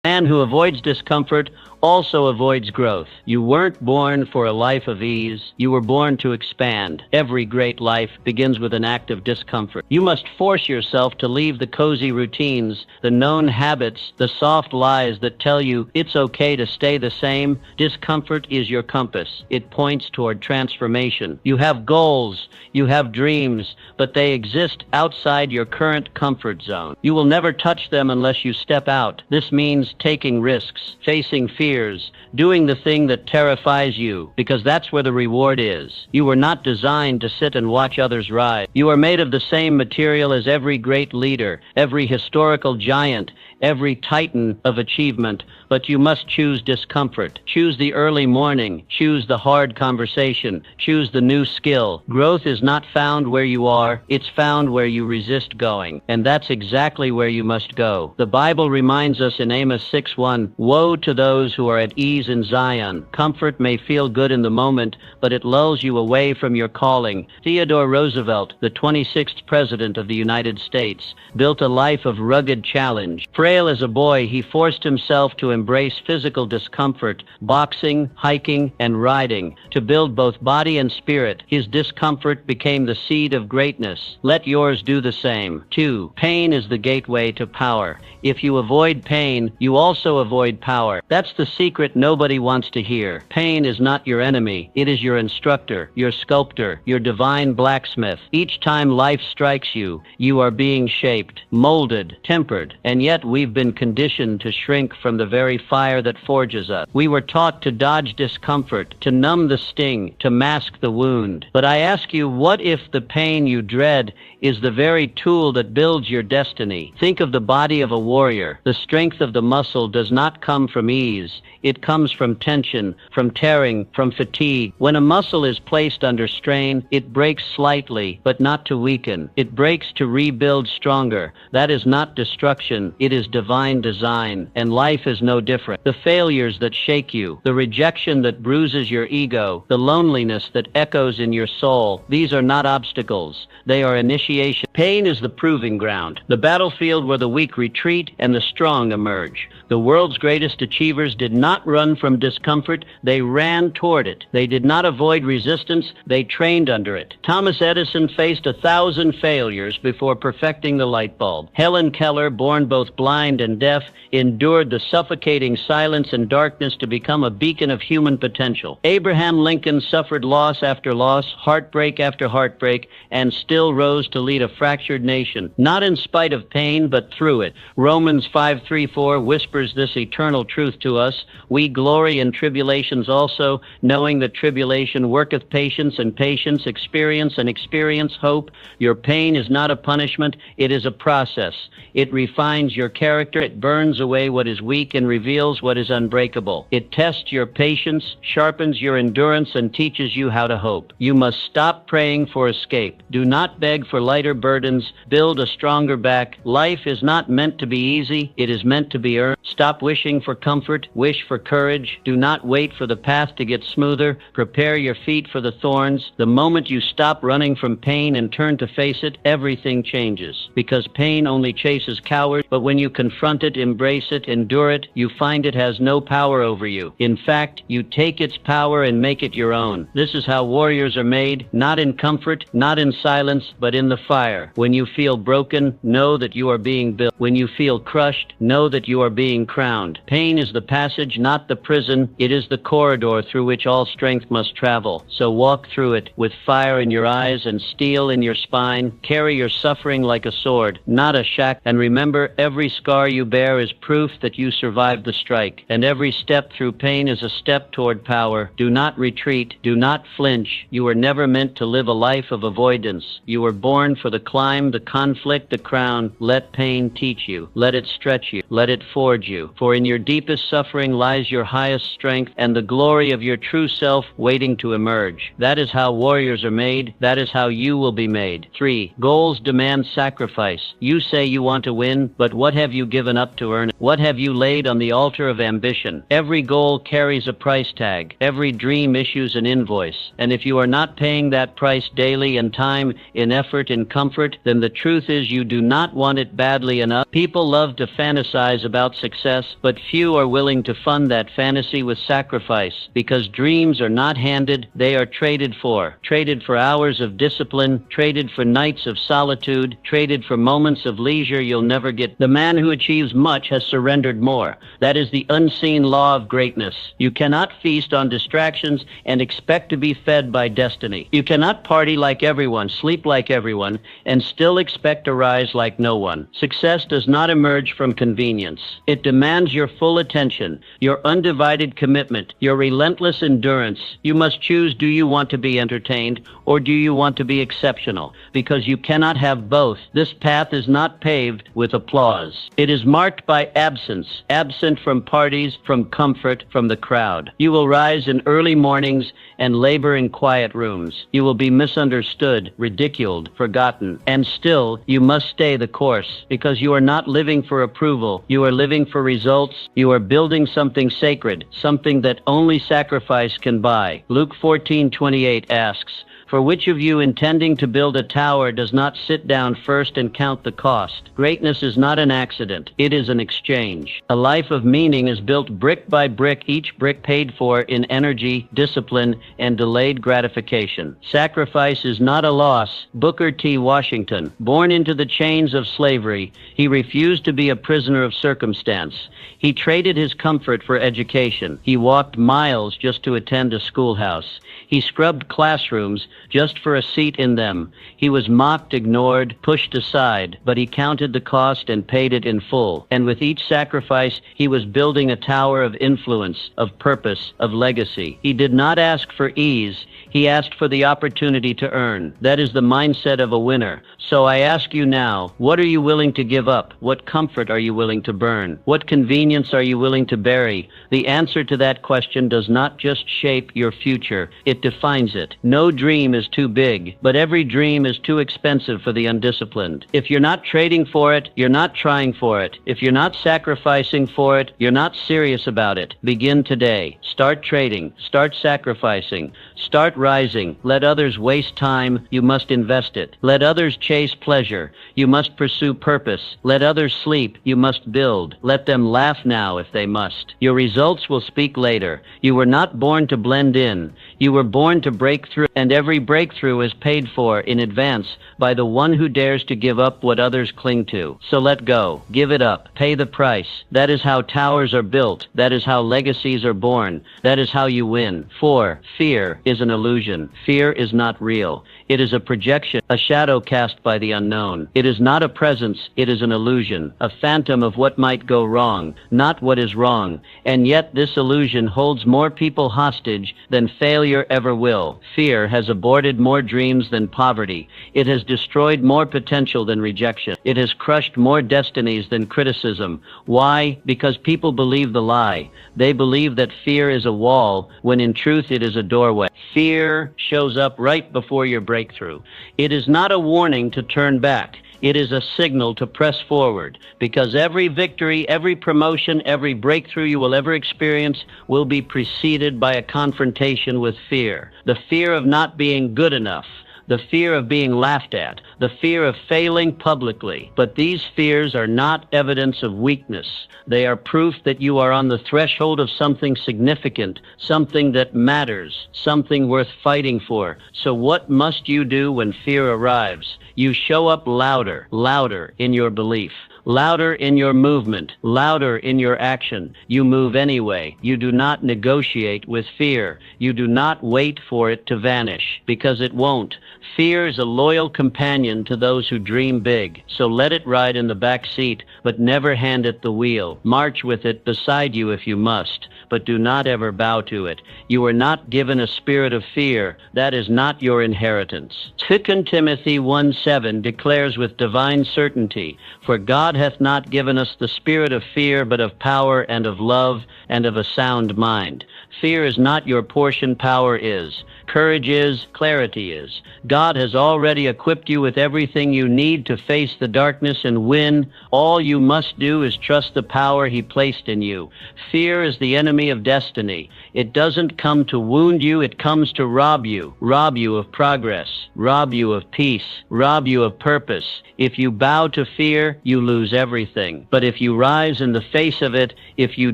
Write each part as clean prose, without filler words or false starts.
Man who avoids discomfort also avoids growth. You weren't born for a life of ease. You were born to expand. Every great life begins with an act of discomfort. You must force yourself to leave the cozy routines, the known habits, the soft lies that tell you it's okay to stay the same. Discomfort is your compass. It points toward transformation. You have goals, you have dreams, but they exist outside your current comfort zone. You will never touch them unless you step out. This means taking risks, facing fears, doing the thing that terrifies you, because that's where the reward is. You were not designed to sit and watch others rise. You are made of the same material as every great leader, every historical giant, every titan of achievement, but you must choose discomfort. Choose the early morning. Choose the hard conversation. Choose the new skill. Growth is not found where you are. It's found where you resist going. And that's exactly where you must go. The Bible reminds us in Amos 6:1, "Woe to those who are at ease in Zion. Comfort may feel good in the moment, but it lulls you away from your calling." Theodore Roosevelt, the 26th President of the United States, built a life of rugged challenge. Frail as a boy, he forced himself to embrace physical discomfort, boxing, hiking, and riding, to build both body and spirit. His discomfort became the seed of greatness. Let yours do the same. 2. Pain is the gateway to power. If you avoid pain, you also avoid power. That's the secret nobody wants to hear. Pain is not your enemy. It is your instructor, your sculptor, your divine blacksmith. Each time life strikes you, you are being shaped, molded, tempered, and yet we've been conditioned to shrink from the very fire that forges us. We were taught to dodge discomfort, to numb the sting, to mask the wound. But I ask you, what if the pain you dread is the very tool that builds your destiny? Think of the body of a warrior. The strength of the muscle does not come from ease. It comes from tension, from tearing, from fatigue. When a muscle is placed under strain, it breaks slightly, but not to weaken. It breaks to rebuild stronger. That is not destruction. It is divine design. And life is no different. The failures that shake you, the rejection that bruises your ego, the loneliness that echoes in your soul, these are not obstacles. They are initiation. Pain is the proving ground, the battlefield where the weak retreat and the strong emerge. The world's greatest achievers did not run from discomfort, they ran toward it. They did not avoid resistance, they trained under it. Thomas Edison faced 1,000 failures before perfecting the light bulb. Helen Keller, born both blind and deaf, endured the suffocating silence and darkness to become a beacon of human potential. Abraham Lincoln suffered loss after loss, heartbreak after heartbreak, and still rose to lead a fractured nation, not in spite of pain, but through it. Romans 5:3-4 whispers this eternal truth to us: "We glory in tribulations also, knowing that tribulation worketh patience, and patience experience, and experience hope." Your pain is not a punishment, it is a process. It refines your character, it burns away what is weak and reveals what is unbreakable. It tests your patience, sharpens your endurance, and teaches you how to hope. You must stop praying for escape. Do not beg for lighter burdens. Build a stronger back. Life is not meant to be easy. It is meant to be earned. Stop wishing for comfort. Wish for courage. Do not wait for the path to get smoother. Prepare your feet for the thorns. The moment you stop running from pain and turn to face it, everything changes. Because pain only chases cowards, but when you confront it, embrace it, endure it, you find it has no power over you. In fact, you take its power and make it your own. This is how warriors are made, not in comfort, not in silence, but in the fire. When you feel broken, know that you are being built. When you feel crushed, know that you are being crowned. Pain is the passage, not the prison. It is the corridor through which all strength must travel. So walk through it with fire in your eyes and steel in your spine. Carry your suffering like a sword, not a shackle. And remember, every scar you bear is proof that you survived the strike. And every step through pain is a step toward power. Do not retreat. Do not flinch. You were never meant to live a life of avoidance. You were born for the climb, the conflict, the crown. Let pain teach you. Let it stretch you. Let it forge you. For in your deepest suffering lies your highest strength and the glory of your true self waiting to emerge. That is how warriors are made. That is how you will be made. 3. Goals demand sacrifice. You say you want to win, but what have you given up to earn it? What have you laid on the altar of ambition? Every goal carries a price tag. Every dream issues an invoice. And if you are not paying that price daily in time, in effort, in comfort, discomfort, then the truth is you do not want it badly enough. People love to fantasize about success, but few are willing to fund that fantasy with sacrifice, because dreams are not handed, they are traded for. Traded for hours of discipline, traded for nights of solitude, traded for moments of leisure you'll never get. The man who achieves much has surrendered more. That is the unseen law of greatness. You cannot feast on distractions and expect to be fed by destiny. You cannot party like everyone, sleep like everyone, and still expect to rise like no one. Success does not emerge from convenience. It demands your full attention, your undivided commitment, your relentless endurance. You must choose, do you want to be entertained or do you want to be exceptional? Because you cannot have both. This path is not paved with applause. It is marked by absence, absent from parties, from comfort, from the crowd. You will rise in early mornings and labor in quiet rooms. You will be misunderstood, ridiculed, forgotten, and still you must stay the course, because you are not living for approval. You are living for results. You are building something sacred, something that only sacrifice can buy. Luke 14:28 asks, "For which of you intending to build a tower does not sit down first and count the cost?" Greatness is not an accident. It is an exchange. A life of meaning is built brick by brick, each brick paid for in energy, discipline, and delayed gratification. Sacrifice is not a loss. Booker T. Washington, born into the chains of slavery, he refused to be a prisoner of circumstance. He traded his comfort for education. He walked miles just to attend a schoolhouse. He scrubbed classrooms just for a seat in them. He was mocked, ignored, pushed aside, but he counted the cost and paid it in full. And with each sacrifice, he was building a tower of influence, of purpose, of legacy. He did not ask for ease. He asked for the opportunity to earn. That is the mindset of a winner. So I ask you now, what are you willing to give up? What comfort are you willing to burn? What convenience are you willing to bury? The answer to that question does not just shape your future, it defines it. No dream is too big, but every dream is too expensive for the undisciplined. If you're not trading for it, you're not trying for it. If you're not sacrificing for it, you're not serious about it. Begin today. Start trading. Start sacrificing. Start rising. Let others waste time. You must invest it. Let others chase pleasure. You must pursue purpose. Let others sleep. You must build. Let them laugh now if they must. Your results will speak later. You were not born to blend in. You were born to break through, and every breakthrough is paid for in advance by the one who dares to give up what others cling to. So let go. Give it up. Pay the price. That is how towers are built. That is how legacies are born. That is how you win. 4. Fear is an illusion. Fear is not real. It is a projection, a shadow cast by the unknown. It is not a presence. It is an illusion, a phantom of what might go wrong, not what is wrong. And yet this illusion holds more people hostage than failure ever will. Fear has aborted more dreams than poverty. It has destroyed more potential than rejection. It has crushed more destinies than criticism. Why? Because people believe the lie. They believe that fear is a wall, when in truth it is a doorway. Fear shows up right before your breakthrough. It is not a warning to turn back. It is a signal to press forward, because every victory, every promotion, every breakthrough you will ever experience will be preceded by a confrontation with fear. The fear of not being good enough, the fear of being laughed at, the fear of failing publicly. But these fears are not evidence of weakness. They are proof that you are on the threshold of something significant, something that matters, something worth fighting for. So what must you do when fear arrives? You show up louder, louder in your belief. Louder in your movement, louder in your action. You move anyway. You do not negotiate with fear. You do not wait for it to vanish, because it won't. Fear is a loyal companion to those who dream big. So let it ride in the back seat, but never hand it the wheel. March with it beside you if you must, but do not ever bow to it. You are not given a spirit of fear. That is not your inheritance. 2 Timothy 1:7 declares with divine certainty, "For God hath not given us the spirit of fear, but of power and of love and of a sound mind." Fear is not your portion, power is. Courage is, clarity is. God has already equipped you with everything you need to face the darkness and win. All you you must do is trust the power he placed in you. Fear is the enemy of destiny. It doesn't come to wound you, it comes to rob you of progress, rob you of peace, rob you of purpose. If you bow to fear, you lose everything. But if you rise in the face of it, if you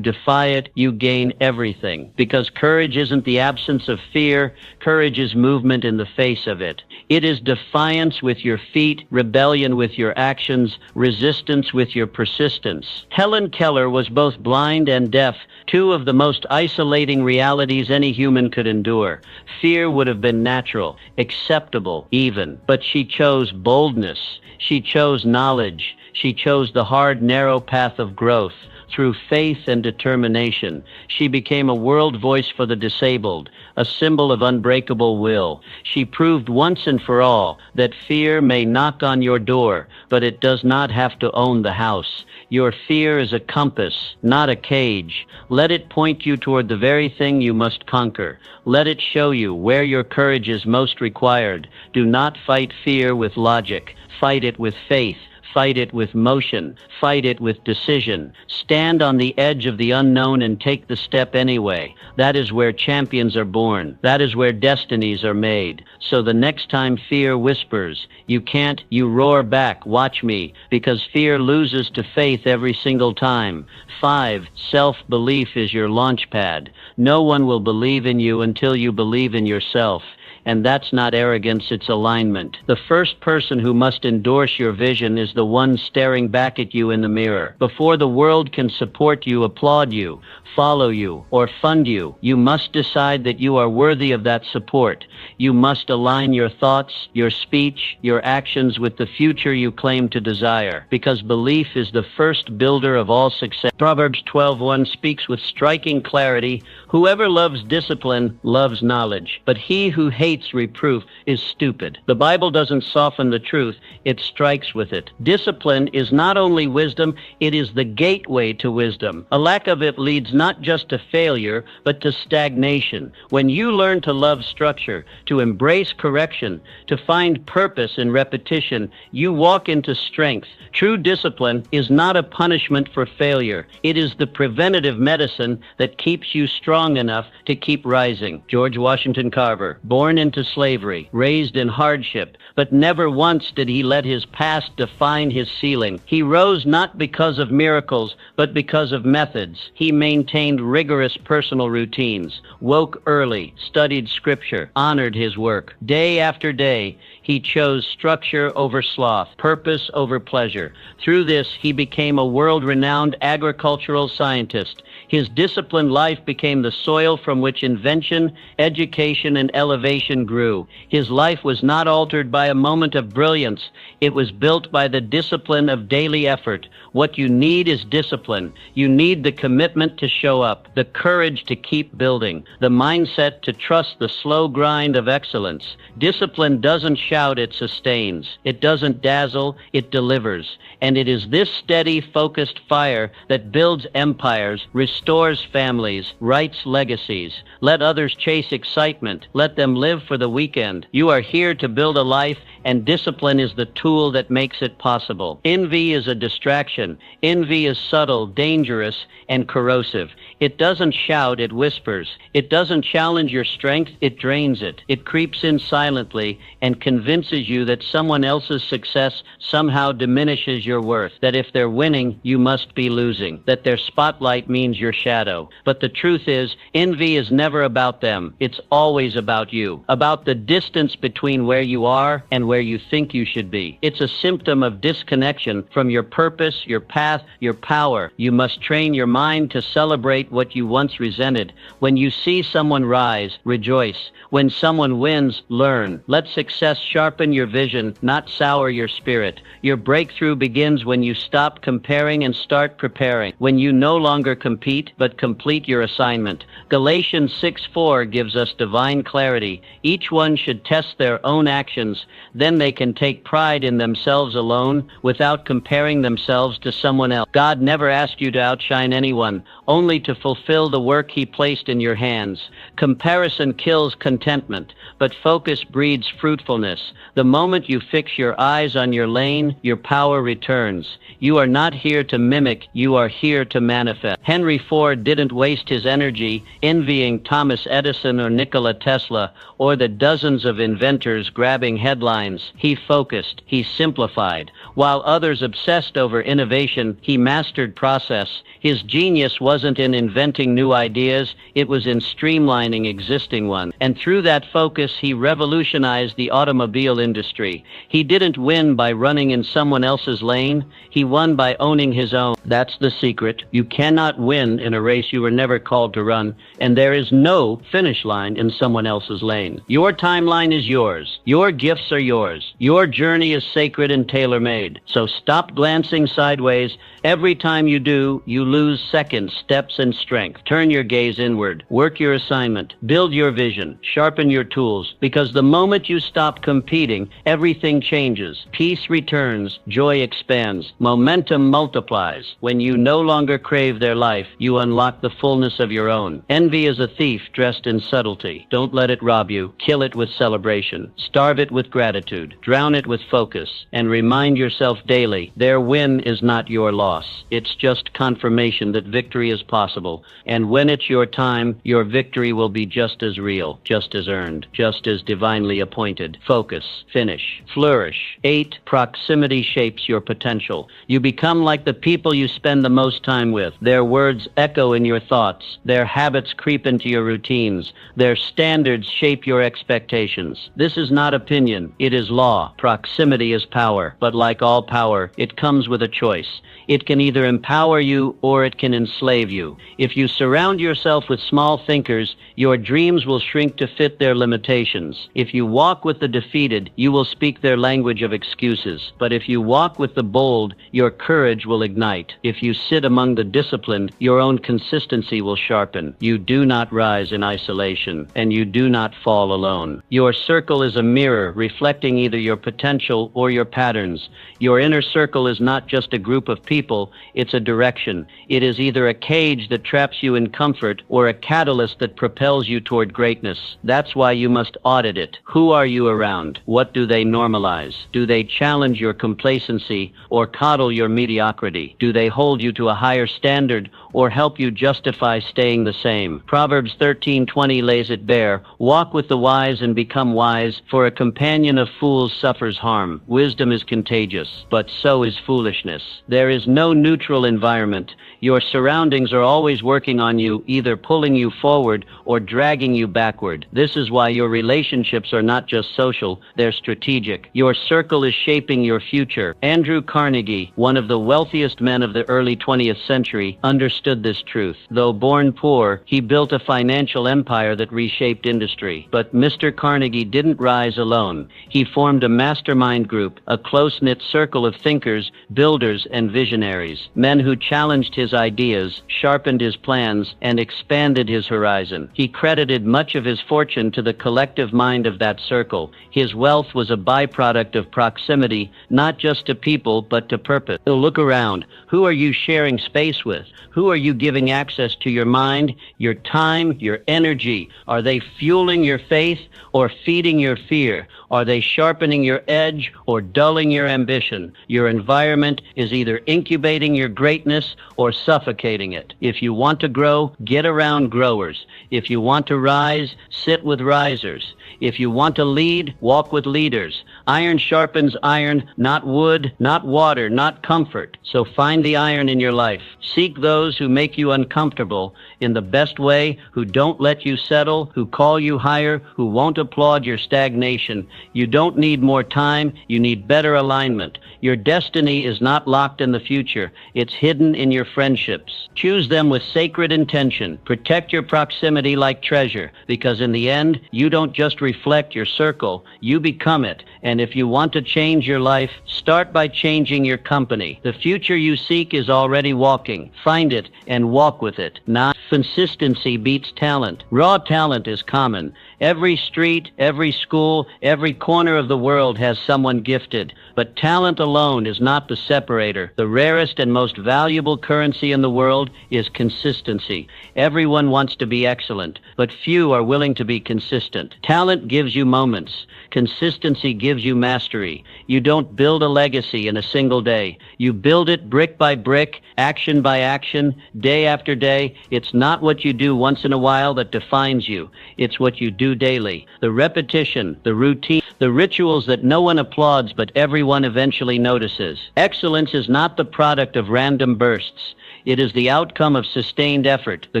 defy it, you gain everything. Because courage isn't the absence of fear, courage is movement in the face of it. It is defiance with your feet, rebellion with your actions, resistance with your persistence. Helen Keller was both blind and deaf, two of the most isolating realities any human could endure. Fear would have been natural, acceptable even, but she chose boldness. She chose knowledge. She chose the hard, narrow path of growth. Through faith and determination, she became a world voice for the disabled, a symbol of unbreakable will. She proved once and for all that fear may knock on your door, but it does not have to own the house. Your fear is a compass, not a cage. Let it point you toward the very thing you must conquer. Let it show you where your courage is most required. Do not fight fear with logic. Fight it with faith. Fight it with motion. Fight it with decision. Stand on the edge of the unknown and take the step anyway. That is where champions are born. That is where destinies are made. So the next time fear whispers, "You can't," you roar back, "Watch me," because fear loses to faith every single time. 5. Self-belief is your launch pad. No one will believe in you until you believe in yourself. And that's not arrogance, it's alignment. The first person who must endorse your vision is the one staring back at you in the mirror. Before the world can support you, applaud you, follow you, or fund you, you must decide that you are worthy of that support. You must align your thoughts, your speech, your actions with the future you claim to desire, because belief is the first builder of all success. Proverbs 12:1 speaks with striking clarity, "Whoever loves discipline loves knowledge, but he who hates reproof is stupid." The Bible doesn't soften the truth, it strikes with it. Discipline is not only wisdom, it is the gateway to wisdom. A lack of it leads not just to failure, but to stagnation. When you learn to love structure, to embrace correction, to find purpose in repetition, you walk into strength. True discipline is not a punishment for failure. It is the preventative medicine that keeps you strong enough to keep rising. George Washington Carver, born into slavery, raised in hardship, but never once did he let his past define his ceiling. He rose not because of miracles, but because of methods. He maintained rigorous personal routines, woke early, studied scripture, honored his work. Day after day, he chose structure over sloth, purpose over pleasure. Through this, he became a world-renowned agricultural scientist. His disciplined life became the soil from which invention, education, and elevation grew. His life was not altered by a moment of brilliance. It was built by the discipline of daily effort. What you need is discipline. You need the commitment to show up, the courage to keep building, the mindset to trust the slow grind of excellence. Discipline doesn't shout, it sustains. It doesn't dazzle, it delivers. And it is this steady, focused fire that builds empires, restores families, writes legacies. Let others chase excitement. Let them live for the weekend. You are here to build a life, and discipline is the tool that makes it possible. Envy is a distraction. Envy is subtle, dangerous, and corrosive. It doesn't shout, it whispers. It doesn't challenge your strength, it drains it. It creeps in silently and convinces you that someone else's success somehow diminishes your worth, that if they're winning, you must be losing, that their spotlight means your shadow. But the truth is, envy is never about them. It's always about you, about the distance between where you are and where you think you should be. It's a symptom of disconnection from your purpose, your path, your power. You must train your mind to celebrate what you once resented. When you see someone rise, rejoice. When someone wins, learn. Let success sharpen your vision, not sour your spirit. Your breakthrough begins when you stop comparing and start preparing. When you no longer compete, but complete your assignment. Galatians 6:4 gives us divine clarity. Each one should test their own actions. Then they can take pride in themselves alone without comparing themselves to someone else. God never asked you to outshine anyone, only to fulfill the work He placed in your hands. Comparison kills contentment, but focus breeds fruitfulness. The moment you fix your eyes on your lane, your power returns. You are not here to mimic, you are here to manifest. Henry Ford didn't waste his energy envying Thomas Edison or Nikola Tesla or the dozens of inventors grabbing headlines. He focused, he simplified. While others obsessed over innovation, he mastered process. His genius wasn't in inventing new ideas, it was in streamlining existing ones. And through that focus, he revolutionized the automobile industry. He didn't win by running in someone else's lane, he won by owning his own. That's the secret. You cannot win in a race you were never called to run, and there is no finish line in someone else's lane. Your timeline is yours. Your gifts are yours. Your journey is sacred and tailor-made. So stop glancing sideways. Every time you do, you lose seconds, steps, and strength. Turn your gaze inward. Work your assignment. Build your vision. Sharpen your tools. Because the moment you stop competing, everything changes. Peace returns. Joy expands. Momentum multiplies. When you no longer crave their life, you unlock the fullness of your own. Envy is a thief dressed in subtlety. Don't let it rob you. Kill it with celebration. Starve it with gratitude. Drown it with focus. And remind yourself daily, their win is not your loss. It's just confirmation that victory is possible. And when it's your time, your victory will be just as real, just as earned, just as divinely appointed. Focus. Finish. Flourish. 8. Proximity shapes your potential. You become like the people you spend the most time with. Their words echo in your thoughts. Their habits creep into your routines. Their standards shape your expectations. This is not opinion. It is law. Proximity is power. But like all power, it comes with a choice. It can either empower you or it can enslave you. If you surround yourself with small thinkers, your dreams will shrink to fit their limitations. If you walk with the defeated, you will speak their language of excuses. But if you walk with the bold, your courage will ignite. If you sit among the disciplined, your own consistency will sharpen. You do not rise in isolation, and you do not fall alone. Your circle is a mirror reflecting either your potential or your patterns. Your inner circle is not just a group of people, it's a direction. It is either a cage that traps you in comfort or a catalyst that propels you toward greatness. That's why you must audit it. Who are you around? What do they normalize? Do they challenge your complacency or coddle your mediocrity? Do they hold you to a higher standard or help you justify staying the same? Proverbs 13:20 lays it bare. Walk with the wise and become wise, for a companion of fools suffers harm. Wisdom is contagious, but so is foolishness. There is no neutral environment. Your surroundings are always working on you, either pulling you forward or dragging you backward. This is why your relationships are not just social, they're strategic. Your circle is shaping your future. Andrew Carnegie, one of the wealthiest men of the early 20th century, understood this truth. Though born poor, he built a financial empire that reshaped industry. But Mr. Carnegie didn't rise alone. He formed a mastermind group, a close-knit circle of thinkers, builders, and visionaries. Men who challenged his ideas, sharpened his plans, and expanded his horizon. He credited much of his fortune to the collective mind of that circle. His wealth was a byproduct of proximity, not just to people, but to purpose. So look around. Who are you sharing space with? Who are you giving access to your mind, your time, your energy? Are they fueling your faith or feeding your fear? Are they sharpening your edge or dulling your ambition? Your environment is either incubating your greatness or suffocating it. If you want to grow, get around growers. If you want to rise, sit with risers. If you want to lead, walk with leaders. Iron sharpens iron, not wood, not water, not comfort. So find the iron in your life. Seek those who make you uncomfortable in the best way, who don't let you settle, who call you higher, who won't applaud your stagnation. You don't need more time, you need better alignment. Your destiny is not locked in the future, it's hidden in your friendships. Choose them with sacred intention. Protect your proximity like treasure, because in the end, you don't just reflect your circle, you become it. And if you want to change your life, start by changing your company. The future you seek is already walking. Find it and walk with it. Not consistency beats talent. Raw talent is common, Every street, every school, every corner of the world has someone gifted, but talent alone is not the separator. The rarest and most valuable currency in the world is consistency. Everyone wants to be excellent, but few are willing to be consistent. Talent gives you moments. Consistency gives you mastery. You don't build a legacy in a single day. You build it brick by brick, action by action, day after day. It's not what you do once in a while that defines you. It's what you do daily. The repetition, the routine, the rituals that no one applauds but everyone eventually notices. Excellence is not the product of random bursts. It is the outcome of sustained effort. The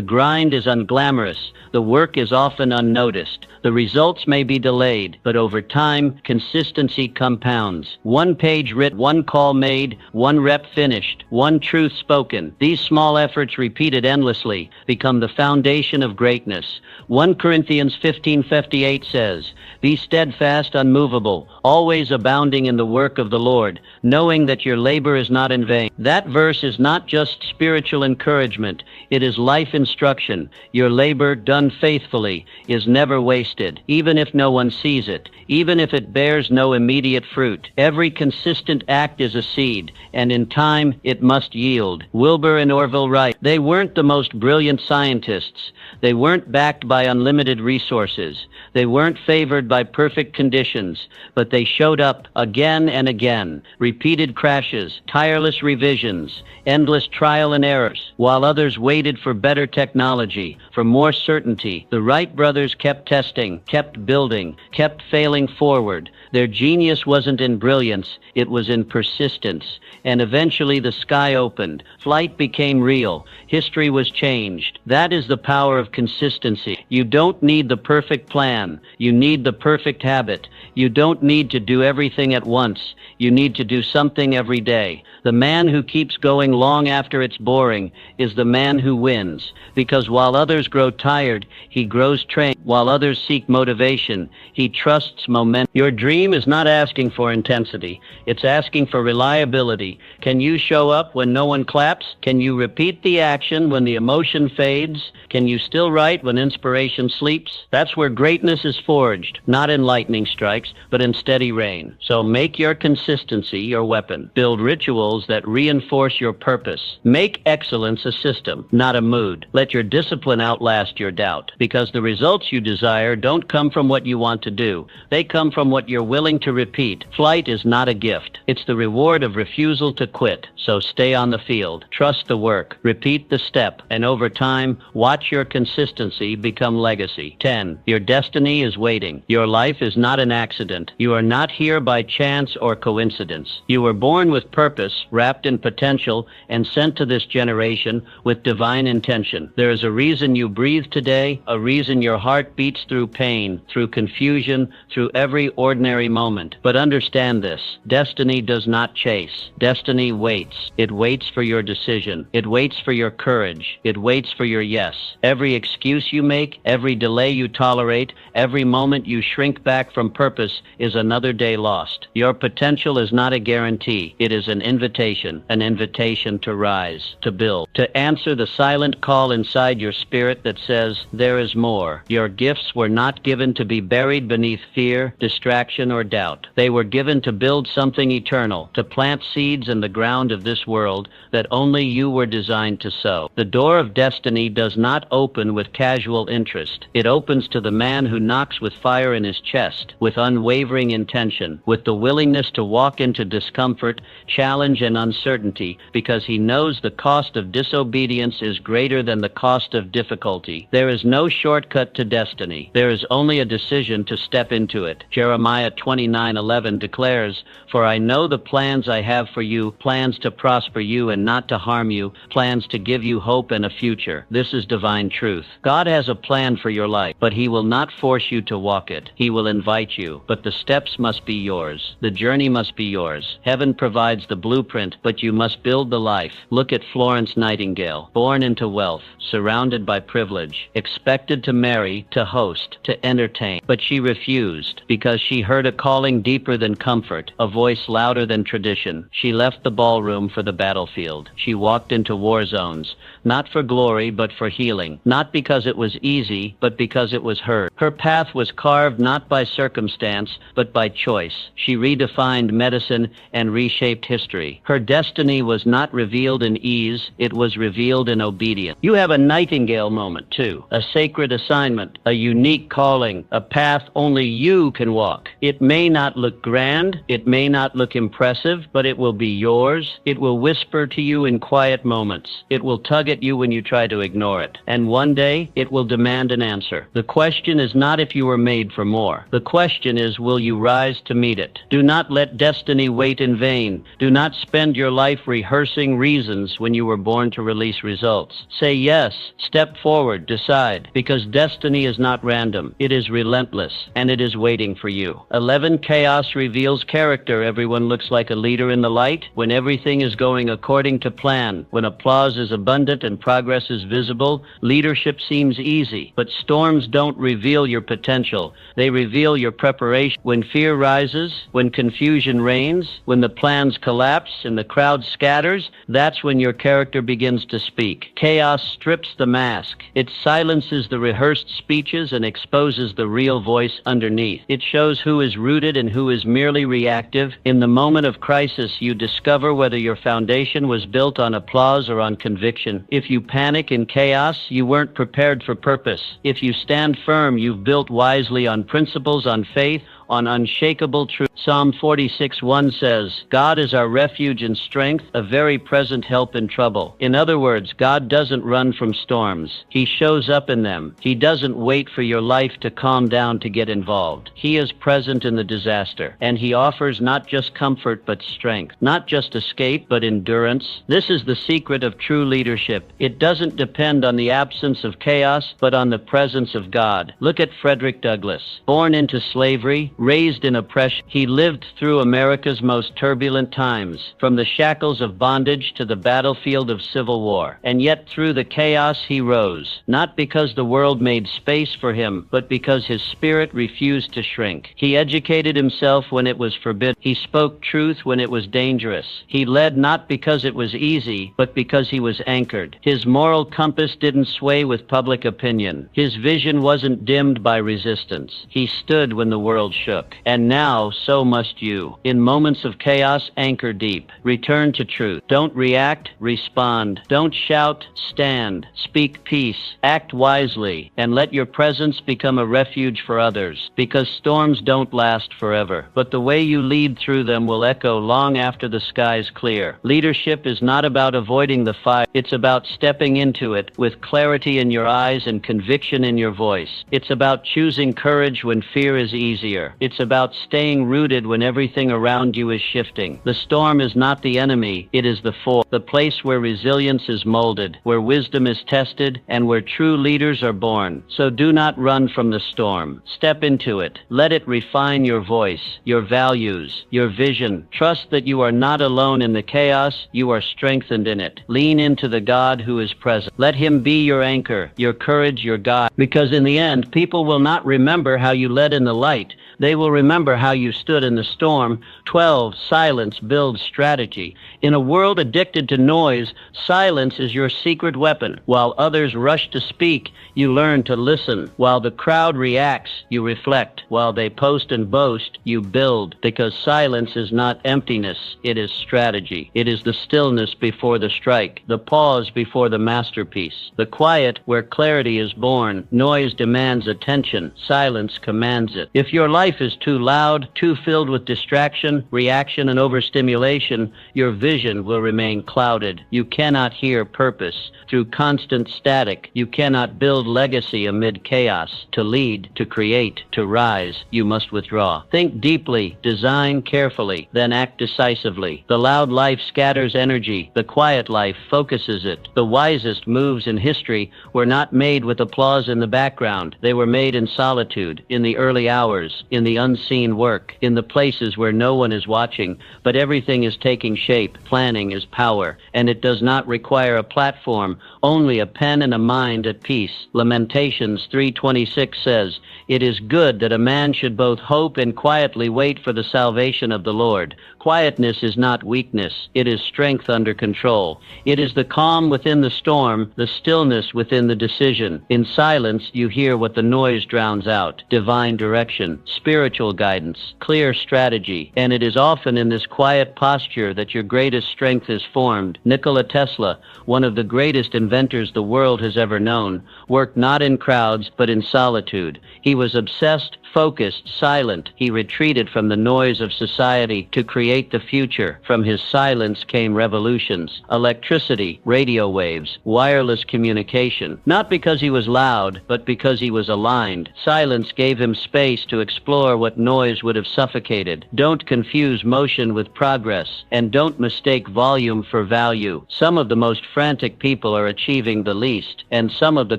grind is unglamorous. The work is often unnoticed. The results may be delayed, but over time, consistency compounds. One page written, one call made, one rep finished, one truth spoken. These small efforts repeated endlessly become the foundation of greatness. 1 Corinthians 15:58 says, "Be steadfast, unmovable, always abounding in the work of the Lord, knowing that your labor is not in vain." That verse is not just spiritual encouragement. It is life instruction. Your labor done faithfully is never wasted, even if no one sees it, even if it bears no immediate fruit. Every consistent act is a seed, and in time it must yield. Wilbur and Orville Wright, they weren't the most brilliant scientists. They weren't backed by unlimited resources. They weren't favored by perfect conditions, but they showed up again and again. Repeated crashes, tireless revisions, endless trial and errors. While others waited for better technology, for more certainty, the Wright brothers kept testing, kept building, kept failing forward. Their genius wasn't in brilliance, it was in persistence. And eventually the sky opened. Flight became real. History was changed. That is the power of consistency. You don't need the perfect plan. You need the perfect habit. You don't need to do everything at once. You need to do something every day. The man who keeps going long after it's boring is the man who wins. Because while others grow tired, he grows trained. While others seek motivation, he trusts momentum. Your dream is not asking for intensity. It's asking for reliability. Can you show up when no one claps? Can you repeat the action when the emotion fades? Can you still write when inspiration sleeps? That's where greatness is forged, not in lightning strikes, but in steady rain. So make your consistency your weapon. Build rituals that reinforce your purpose. Make excellence a system, not a mood. Let your discipline outlast your doubt, because the results you desire don't come from what you want to do. They come from what you're willing to repeat. Flight is not a gift. It's the reward of refusal to quit. So stay on the field. Trust the work. Repeat the step. And over time, watch your consistency become legacy. 10. Your destiny is waiting. Your life is not an accident. You are not here by chance or coincidence. You were born with purpose, wrapped in potential, and sent to this generation with divine intention. There is a reason you breathe today, a reason your heart beats through pain, through confusion, through every ordinary moment. But understand this, destiny does not chase. Destiny waits. It waits for your decision. It waits for your courage. It waits for your yes. Every excuse you make, every delay you tolerate, every moment you shrink back from purpose is another day lost. Your potential is not a guarantee. It is an invitation to rise, to build, to answer the silent call inside your spirit that says, there is more. Your gifts were not given to be buried beneath fear, distraction, or doubt. They were given to build something eternal, to plant seeds in the ground of this world that only you were designed to sow. The door of destiny does not open with casual interest. It opens to the man who knocks with fire in his chest, with unwavering intention, with the willingness to walk into discomfort, challenge, and uncertainty, because he knows the cost of disobedience is greater than the cost of difficulty. There is no shortcut to destiny. There is only a decision to step into it. Jeremiah 29:11 declares, "For I know the plans I have for you, plans to prosper you and not to harm you, plans to give you hope and a future." This is divine truth. God has a plan for your life, but He will not force you to walk it. He will invite you, but the steps must be yours. The journey must be yours. Heaven provides the blueprint, but you must build the life. Look at Florence Nightingale, born into wealth, surrounded by privilege, expected to marry, to host, to entertain. But she refused because she heard a calling deeper than comfort, a voice louder than tradition. She left the ballroom for the battlefield. She walked into war zones, not for glory, but for healing. Not because it was easy, but because it was hers. Her path was carved not by circumstance, but by choice. She redefined medicine and reshaped history. Her destiny was not revealed in ease, it was revealed in obedience. You have a nightingale moment, too. A sacred assignment, a unique calling, a path only you can walk. It may not look grand, it may not look impressive, but it will be yours. It will whisper to you in quiet moments. It will tug at you when you try to ignore it. And one day, it will demand an answer. The question is not if you were made for more. The question is, will you rise to meet it? Do not let destiny wait in vain. Do not spend your life rehearsing reasons when you were born to release results. Say yes, step forward, decide, because destiny is not random. It is relentless, and it is waiting for you. 11. Chaos reveals character. Everyone looks like a leader in the light when everything is going according to plan. When applause is abundant and progress is visible, leadership seems easy. But storms don't reveal your potential. They reveal your preparation. When fear rises, when confusion reigns, when the plans collapse and the crowd scatters, that's when your character begins to speak. Chaos strips the mask. It silences the rehearsed speeches and exposes the real voice underneath. It shows who is rooted and who is merely reactive. In the moment of crisis, you discover whether your foundation was built on applause or on conviction. If you panic in chaos, you weren't prepared for purpose. If you stand firm, you've built wisely on principles, on faith, on unshakable truth. Psalm 46:1 says, God is our refuge and strength, a very present help in trouble. In other words, God doesn't run from storms. He shows up in them. He doesn't wait for your life to calm down to get involved. He is present in the disaster, and he offers not just comfort but strength, not just escape but endurance. This is the secret of true leadership. It doesn't depend on the absence of chaos, but on the presence of God. Look at Frederick Douglass. Born into slavery, raised in oppression, he lived through America's most turbulent times, from the shackles of bondage to the battlefield of civil war. And yet through the chaos he rose, not because the world made space for him, but because his spirit refused to shrink. He educated himself when it was forbidden. He spoke truth when it was dangerous. He led not because it was easy, but because he was anchored. His moral compass didn't sway with public opinion. His vision wasn't dimmed by resistance. He stood when the world shook. And now, so must you. In moments of chaos, anchor deep. Return to truth. Don't react, respond. Don't shout, stand. Speak peace. Act wisely. And let your presence become a refuge for others. Because storms don't last forever. But the way you lead through them will echo long after the skies clear. Leadership is not about avoiding the fire. It's about stepping into it with clarity in your eyes and conviction in your voice. It's about choosing courage when fear is easier. It's about staying rooted when everything around you is shifting. The storm is not the enemy, it is the foe. The place where resilience is molded, where wisdom is tested, and where true leaders are born. So do not run from the storm. Step into it. Let it refine your voice, your values, your vision. Trust that you are not alone in the chaos, you are strengthened in it. Lean into the God who is present. Let him be your anchor, your courage, your guide. Because in the end, people will not remember how you led in the light. They will remember how you stood in the storm. 12. Silence builds strategy. In a world addicted to noise, silence is your secret weapon. While others rush to speak, you learn to listen. While the crowd reacts, you reflect. While they post and boast, you build. Because silence is not emptiness, it is strategy. It is the stillness before the strike, the pause before the masterpiece, the quiet where clarity is born. Noise demands attention. Silence commands it. If your life is too loud, too filled with distraction, reaction, and overstimulation, your vision will remain clouded. You cannot hear purpose through constant static. You cannot build legacy amid chaos. To lead, to create, to rise, you must withdraw. Think deeply, design carefully, then act decisively. The loud life scatters energy. The quiet life focuses it. The wisest moves in history were not made with applause in the background. They were made in solitude, in the early hours, in in the unseen work, in the places where no one is watching, but everything is taking shape. Planning is power, and it does not require a platform, only a pen and a mind at peace. Lamentations 3:26 says, "It is good that a man should both hope and quietly wait for the salvation of the Lord." Quietness is not weakness, it is strength under control. It is the calm within the storm, the stillness within the decision. In silence, you hear what the noise drowns out: divine direction, spiritual guidance, clear strategy, and it is often in this quiet posture that your greatest strength is formed. Nikola Tesla, one of the greatest inventors the world has ever known, worked not in crowds but in solitude. He was obsessed, focused, silent. He retreated from the noise of society to create the future. From his silence came revolutions, electricity, radio waves, wireless communication. Not because he was loud, but because he was aligned. Silence gave him space to explore what noise would have suffocated. Don't confuse motion with progress, and don't mistake volume for value. Some of the most frantic people are achieving the least, and some of the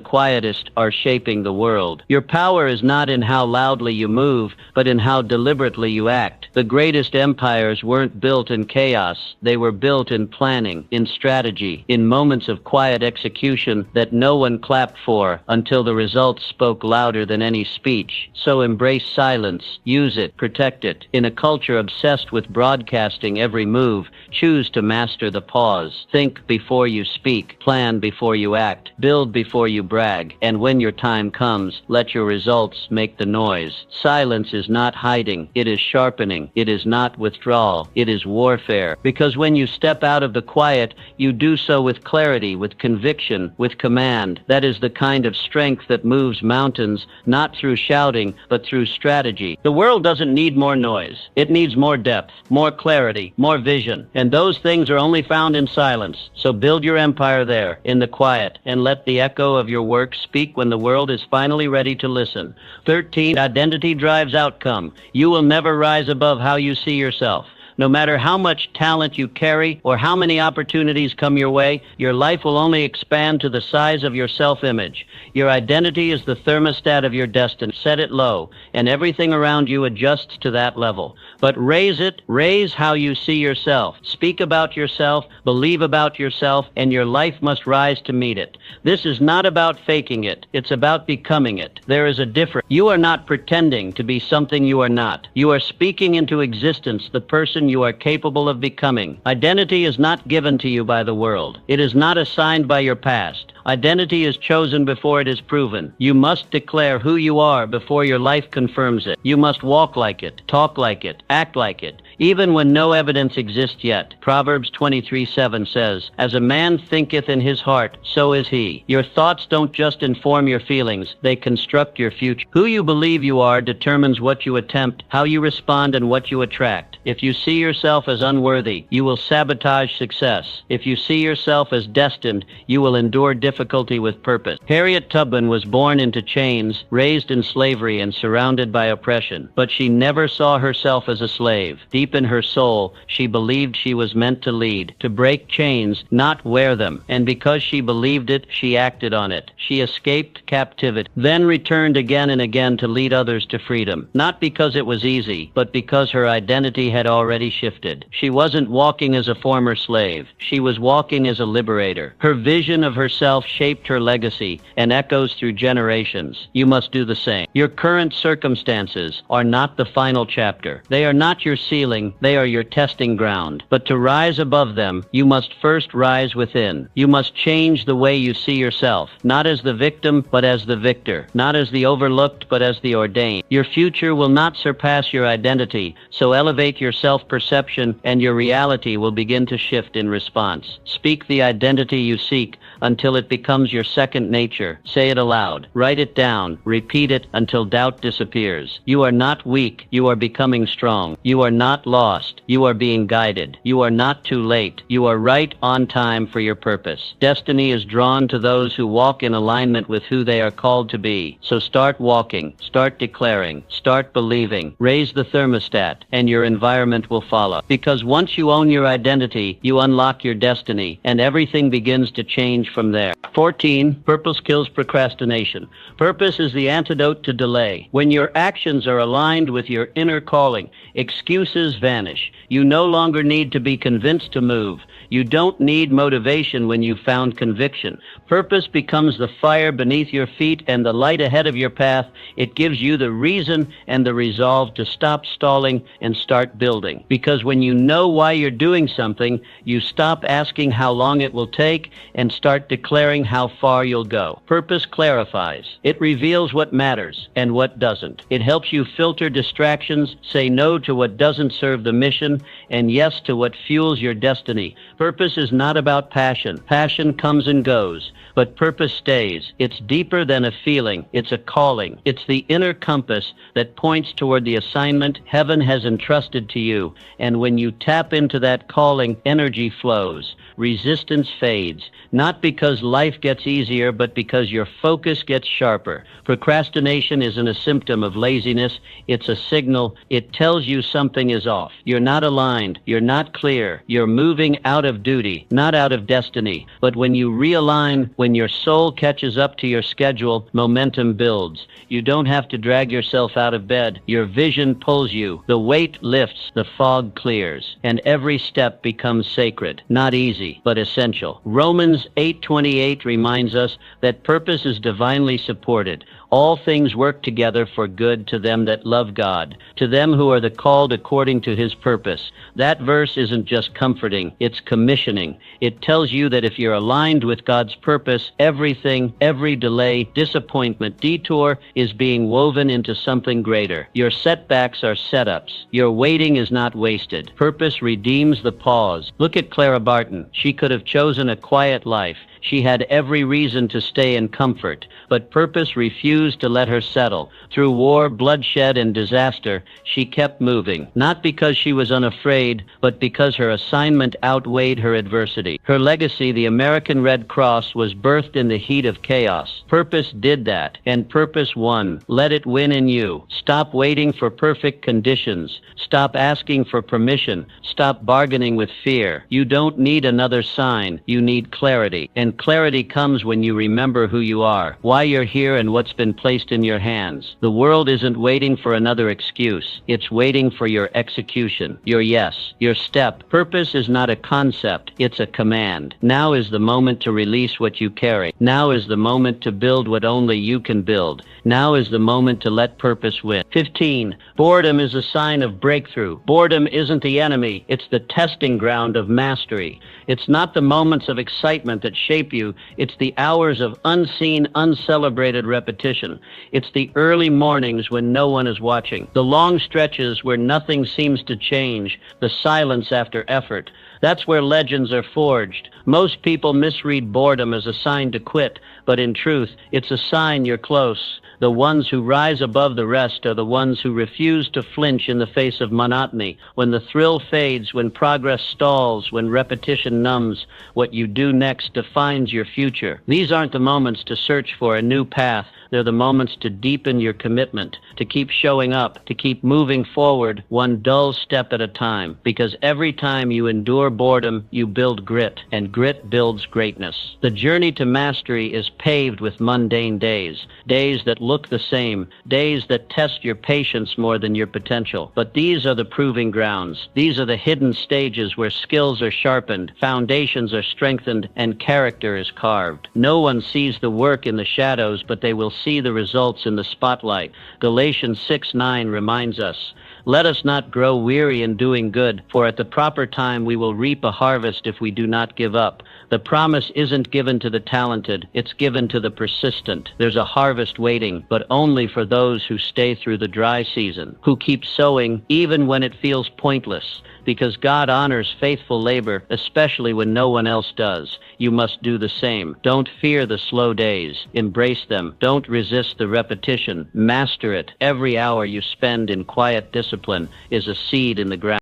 quietest are shaping the world. Your power is not in how loudly you move, but in how deliberately you act. The greatest empires weren't built in chaos. They were built in planning, in strategy, in moments of quiet execution that no one clapped for until the results spoke louder than any speech. So embrace silence, use it, protect it. In a culture obsessed with broadcasting every move, choose to master the pause. Think before you speak, plan before you act, build before you brag, and when your time comes, let your results make the noise. Silence is not hiding, it is sharpening. It is not withdrawal, it is warfare. Because when you step out of the quiet, you do so with clarity, with conviction, with command. That is the kind of strength that moves mountains, not through shouting, but through strategy. The world doesn't need more noise. It needs more depth, more clarity, more vision. And those things are only found in silence. So build your empire there, in the quiet, and let the echo of your work speak when the world is finally ready to listen. 13. Identity drives outcome. You will never rise above how you see yourself. No matter how much talent you carry or how many opportunities come your way, your life will only expand to the size of your self-image. Your identity is the thermostat of your destiny. Set it low, and everything around you adjusts to that level. But raise it, raise how you see yourself. Speak about yourself, believe about yourself, and your life must rise to meet it. This is not about faking it. It's about becoming it. There is a difference. You are not pretending to be something you are not. You are speaking into existence the person you are capable of becoming. Identity is not given to you by the world. It is not assigned by your past. Identity is chosen before it is proven. You must declare who you are before your life confirms it. You must walk like it, talk like it, act like it, even when no evidence exists yet. Proverbs 23:7 says, "As a man thinketh in his heart, so is he." Your thoughts don't just inform your feelings, they construct your future. Who you believe you are determines what you attempt, how you respond, and what you attract. If you see yourself as unworthy, you will sabotage success. If you see yourself as destined, you will endure difficulty with purpose. Harriet Tubman was born into chains, raised in slavery, and surrounded by oppression. But she never saw herself as a slave. Deep in her soul, she believed she was meant to lead, to break chains, not wear them. And because she believed it, she acted on it. She escaped captivity, then returned again and again to lead others to freedom. Not because it was easy, but because her identity had already shifted. She wasn't walking as a former slave. She was walking as a liberator. Her vision of herself shaped her legacy and echoes through generations. You must do the same. Your current circumstances are not the final chapter. They are not your ceiling. They are your testing ground. But to rise above them, you must first rise within. You must change the way you see yourself, not as the victim, but as the victor, not as the overlooked, but as the ordained. Your future will not surpass your identity, so elevate your self-perception and your reality will begin to shift in response. Speak the identity you seek until it becomes your second nature. Say it aloud. Write it down. Repeat it until doubt disappears. You are not weak. You are becoming strong. You are not lost. You are being guided. You are not too late. You are right on time for your purpose. Destiny is drawn to those who walk in alignment with who they are called to be. So start walking. Start declaring. Start believing. Raise the thermostat, and your environment environment will follow. Because once you own your identity, you unlock your destiny, and everything begins to change from there. 14. Purpose kills procrastination. Purpose is the antidote to delay. When your actions are aligned with your inner calling, excuses vanish. You no longer need to be convinced to move. You don't need motivation when you've found conviction. Purpose becomes the fire beneath your feet and the light ahead of your path. It gives you the reason and the resolve to stop stalling and start building. Because when you know why you're doing something, you stop asking how long it will take and start declaring how far you'll go. Purpose clarifies. It reveals what matters and what doesn't. It helps you filter distractions, say no to what doesn't serve the mission, and yes to what fuels your destiny. Purpose is not about passion. Passion comes and goes, but purpose stays. It's deeper than a feeling. It's a calling. It's the inner compass that points toward the assignment heaven has entrusted to you. And when you tap into that calling, energy flows. Resistance fades, not because life gets easier, but because your focus gets sharper. Procrastination isn't a symptom of laziness. It's a signal. It tells you something is off. You're not aligned. You're not clear. You're moving out of duty, not out of destiny. But when you realign, when your soul catches up to your schedule, momentum builds. You don't have to drag yourself out of bed. Your vision pulls you. The weight lifts, the fog clears, and every step becomes sacred. Not easy, but essential. Romans 8:28 reminds us that purpose is divinely supported. All things work together for good to them that love God, to them who are the called according to his purpose. That verse isn't just comforting, it's commissioning. It tells you that if you're aligned with God's purpose, everything, every delay, disappointment, detour is being woven into something greater. Your setbacks are setups. Your waiting is not wasted. Purpose redeems the pause. Look at Clara Barton. She could have chosen a quiet life. She had every reason to stay in comfort, but purpose refused to let her settle. Through war, bloodshed, and disaster, she kept moving, not because she was unafraid, but because her assignment outweighed her adversity. Her legacy, the American Red Cross, was birthed in the heat of chaos. Purpose did that, and purpose won. Let it win in you. Stop waiting for perfect conditions. Stop asking for permission. Stop bargaining with fear. You don't need another sign. You need clarity. And clarity comes when you remember who you are, why you're here, and what's been placed in your hands. The world isn't waiting for another excuse. It's waiting for your execution, your yes, your step. Purpose is not a concept. It's a command. Now is the moment to release what you carry. Now is the moment to build what only you can build. Now is the moment to let purpose win. 15. Boredom is a sign of breakthrough. Boredom isn't the enemy. It's the testing ground of mastery. It's not the moments of excitement that shape you. It's the hours of unseen, uncelebrated repetition. It's the early mornings when no one is watching. The long stretches where nothing seems to change. The silence after effort. That's where legends are forged. Most people misread boredom as a sign to quit, but in truth, it's a sign you're close. The ones who rise above the rest are the ones who refuse to flinch in the face of monotony. When the thrill fades, when progress stalls, when repetition numbs, what you do next defines your future. These aren't the moments to search for a new path. They're the moments to deepen your commitment, to keep showing up, to keep moving forward one dull step at a time. Because every time you endure boredom, you build grit, and grit builds greatness. The journey to mastery is paved with mundane days, days that look the same, days that test your patience more than your potential. But these are the proving grounds. These are the hidden stages where skills are sharpened, foundations are strengthened, and character is carved. No one sees the work in the shadows, but they will see the results in the spotlight. Galatians 6:9 reminds us, "Let us not grow weary in doing good, for at the proper time we will reap a harvest if we do not give up." The promise isn't given to the talented, it's given to the persistent. There's a harvest waiting, but only for those who stay through the dry season, who keep sowing even when it feels pointless. Because God honors faithful labor, especially when no one else does. You must do the same. Don't fear the slow days. Embrace them. Don't resist the repetition. Master it. Every hour you spend in quiet discipline is a seed in the ground.